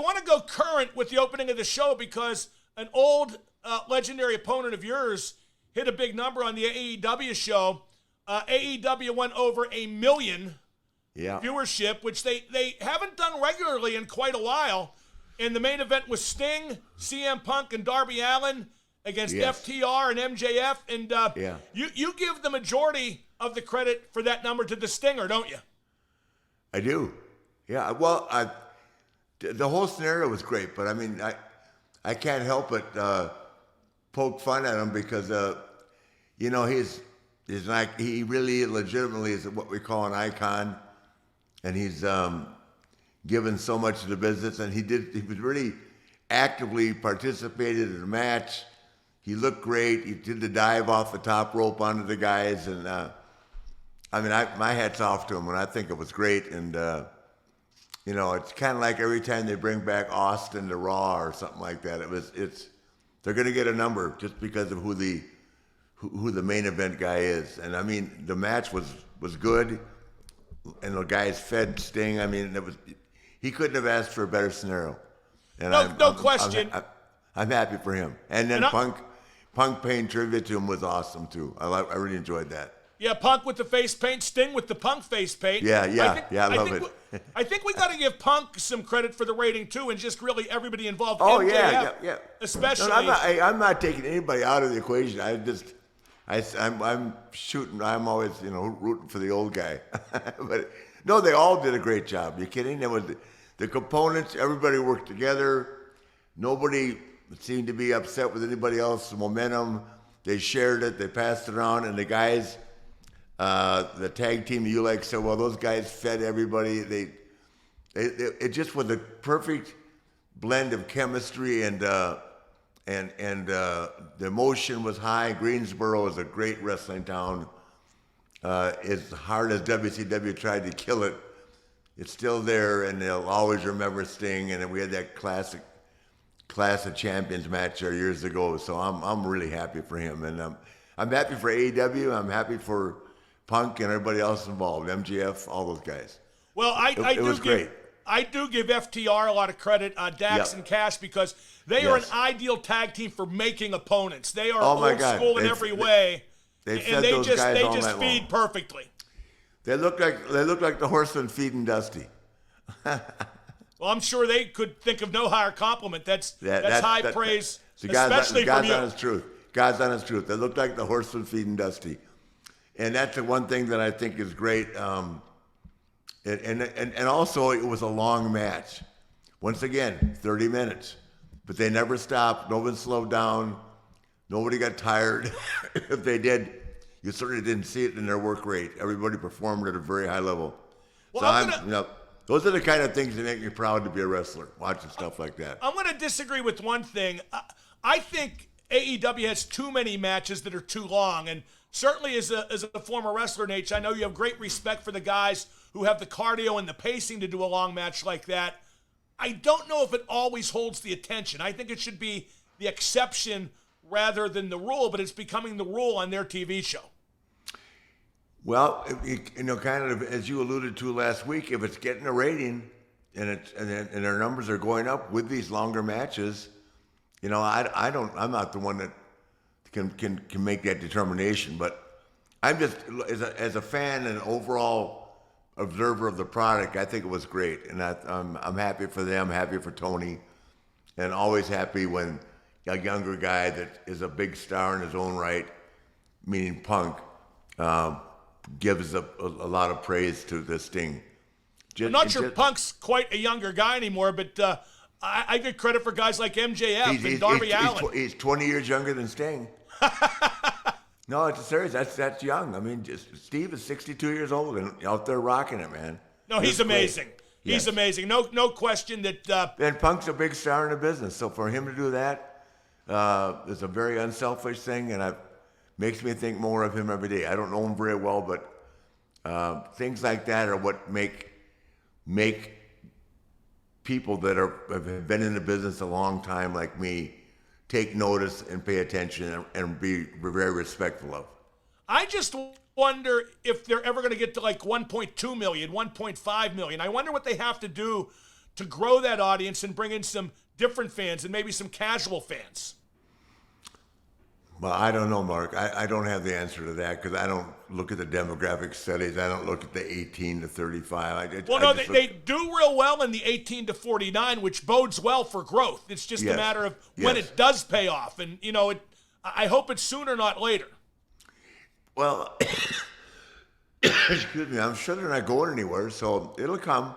want to go current with the opening of the show because an old legendary opponent of yours hit a big number on the AEW show. AEW went over 1 million viewership, which they haven't done regularly in quite a while. And the main event was Sting, CM Punk, and Darby Allin against FTR and MJF. And you give the majority of the credit for that number to the Stinger, don't you? I do. Yeah, well, the whole scenario was great, but I mean, I can't help but poke fun at him because, he's like, he really legitimately is what we call an icon, and he's given so much to the business, and he was really actively participated in the match. He looked great. He did the dive off the top rope onto the guys, and my hat's off to him, and I think it was great. And it's kind of like every time they bring back Austin to Raw or something like that. They're going to get a number just because of who the main event guy is. And I mean, the match was good, and the guys fed Sting. I mean, he couldn't have asked for a better scenario. And no question. I'm happy for him. And then Punk paying tribute to him was awesome too. I really enjoyed that. Yeah, Punk with the face paint, Sting with the Punk face paint. I love it. I think we got to give Punk some credit for the rating too, and just really everybody involved. Oh MJF, yeah. Especially. No, I'm not taking anybody out of the equation. I'm shooting. I'm always rooting for the old guy. But no, they all did a great job. You kidding? There was the components. Everybody worked together. Nobody seemed to be upset with anybody else's momentum. They shared it. They passed it on, and the guys. The tag team you like said, well, those guys fed everybody. It just was a perfect blend of chemistry and the emotion was high. Greensboro is a great wrestling town. As hard as WCW tried to kill it, it's still there, and they'll always remember Sting. And then we had that classic Class of Champions match there years ago. So I'm really happy for him, and I'm happy for AEW. I'm happy for Punk and everybody else involved, MJF, all those guys. Well, it was great. I do give FTR a lot of credit, Dax and Cash, because they are an ideal tag team for making opponents. They are old school in every way, and they just feed perfectly. They look like the Horsemen feeding Dusty. Well, I'm sure they could think of no higher compliment. That's high praise, especially from you. God's honest truth. They look like the Horsemen feeding Dusty. And that's the one thing that I think is great. And also, it was a long match. Once again, 30 minutes. But they never stopped. No one slowed down. Nobody got tired. If they did, you certainly didn't see it in their work rate. Everybody performed at a very high level. Well, those are the kind of things that make me proud to be a wrestler, watching stuff like that. I'm going to disagree with one thing. I think AEW has too many matches that are too long, and certainly as a former wrestler, Nate, I know you have great respect for the guys who have the cardio and the pacing to do a long match like that. I don't know if it always holds the attention. I think it should be the exception rather than the rule, but it's becoming the rule on their TV show. Well, kind of as you alluded to last week, if it's getting a rating and their numbers are going up with these longer matches, I'm not the one that can make that determination, but I'm just as a fan and overall observer of the product, I think it was great, and I'm happy for them, happy for Tony, and always happy when a younger guy that is a big star in his own right, meaning Punk, gives a lot of praise to this Sting. I'm not sure Punk's quite a younger guy anymore, but I give credit for guys like MJF and Darby Allin. He's 20 years younger than Sting. No, it's serious. That's young. I mean, Steve is 62 years old and out there rocking it, man. No, he's amazing. He's amazing. No question that. And Punk's a big star in the business, so for him to do that is a very unselfish thing, and makes me think more of him every day. I don't know him very well, but things like that are what make people that have been in the business a long time, like me, take notice and pay attention and be very respectful of. I just wonder if they're ever going to get to like 1.2 million, 1.5 million. I wonder what they have to do to grow that audience and bring in some different fans and maybe some casual fans? Well, I don't know, Mark. I don't have the answer to that because I don't look at the demographic studies. I don't look at the 18 to 35. They do real well in the 18 to 49, which bodes well for growth. It's just a matter of when it does pay off. And, I hope it's sooner, not later. Well, excuse me, I'm sure they're not going anywhere, so it'll come.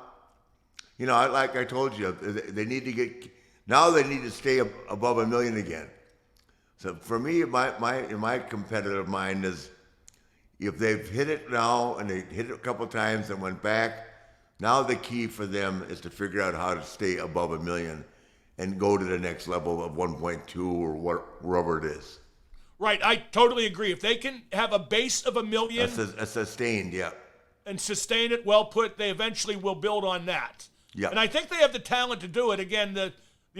Like I told you, they need to stay above 1 million again. So for me, my competitive mind is, if they've hit it now and they hit it a couple times and went back, now the key for them is to figure out how to stay above 1 million and go to the next level of 1.2 or wherever it is. Right, I totally agree. If they can have a base of 1 million, a sustained, and sustain it, well put, they eventually will build on that. Yeah, and I think they have the talent to do it. Again, the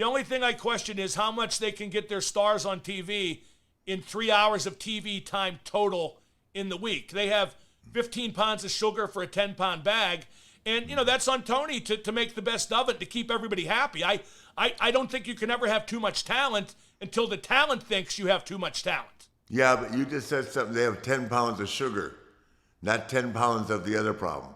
only thing I question is how much they can get their stars on TV in 3 hours of TV time total in the week. They have 15 pounds of sugar for a 10-pound bag, and that's on Tony to make the best of it, to keep everybody happy. I don't think you can ever have too much talent until the talent thinks you have too much talent. Yeah, but you just said something. They have 10 pounds of sugar, not 10 pounds of the other problem.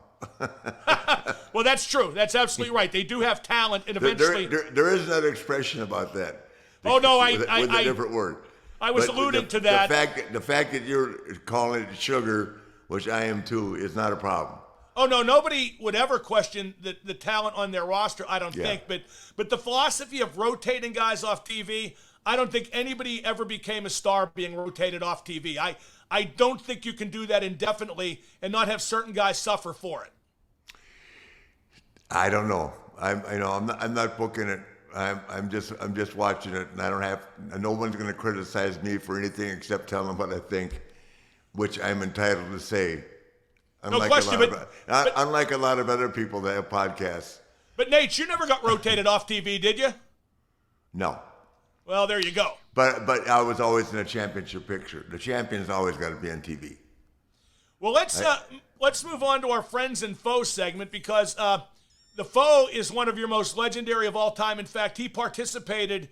Well, that's true. That's absolutely right. They do have talent, and eventually... There is another expression about that. Oh, no, with a different word. I was alluding to that. The fact that you're calling it sugar, which I am too, is not a problem. Oh, no, nobody would ever question the talent on their roster, I don't think. But the philosophy of rotating guys off TV, I don't think anybody ever became a star being rotated off TV. I don't think you can do that indefinitely and not have certain guys suffer for it. I don't know. I'm not booking it. I'm just watching it, and I don't have. No one's going to criticize me for anything except telling them what I think, which I'm entitled to say. Unlike a lot of other people that have podcasts. But Nate, you never got rotated off TV, did you? No. Well, there you go. But I was always in a championship picture. The champion's always got to be on TV. Well, let's move on to our friends and foes segment, because the foe is one of your most legendary of all time. In fact, he participated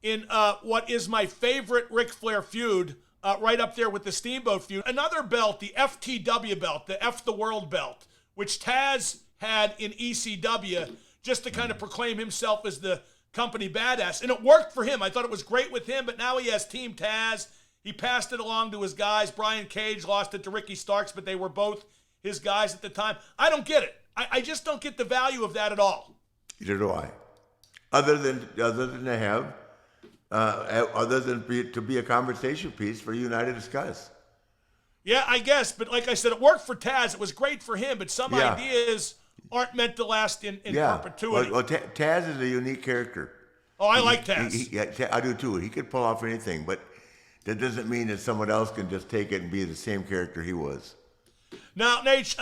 in what is my favorite Ric Flair feud, right up there with the Steamboat feud. Another belt, the FTW belt, the F the World belt, which Taz had in ECW just to kind of proclaim himself as the company badass. And it worked for him. I thought it was great with him, but now he has Team Taz. He passed it along to his guys. Brian Cage lost it to Ricky Starks, but they were both his guys at the time. I don't get it. I just don't get the value of that at all. Neither do I. Other than to have, to be a conversation piece for you and I to discuss. Yeah, I guess. But like I said, it worked for Taz. It was great for him. But some ideas aren't meant to last in perpetuity. Well, Taz is a unique character. Oh, I like Taz. I do too. He could pull off anything, but that doesn't mean that someone else can just take it and be the same character he was. Now, Nate,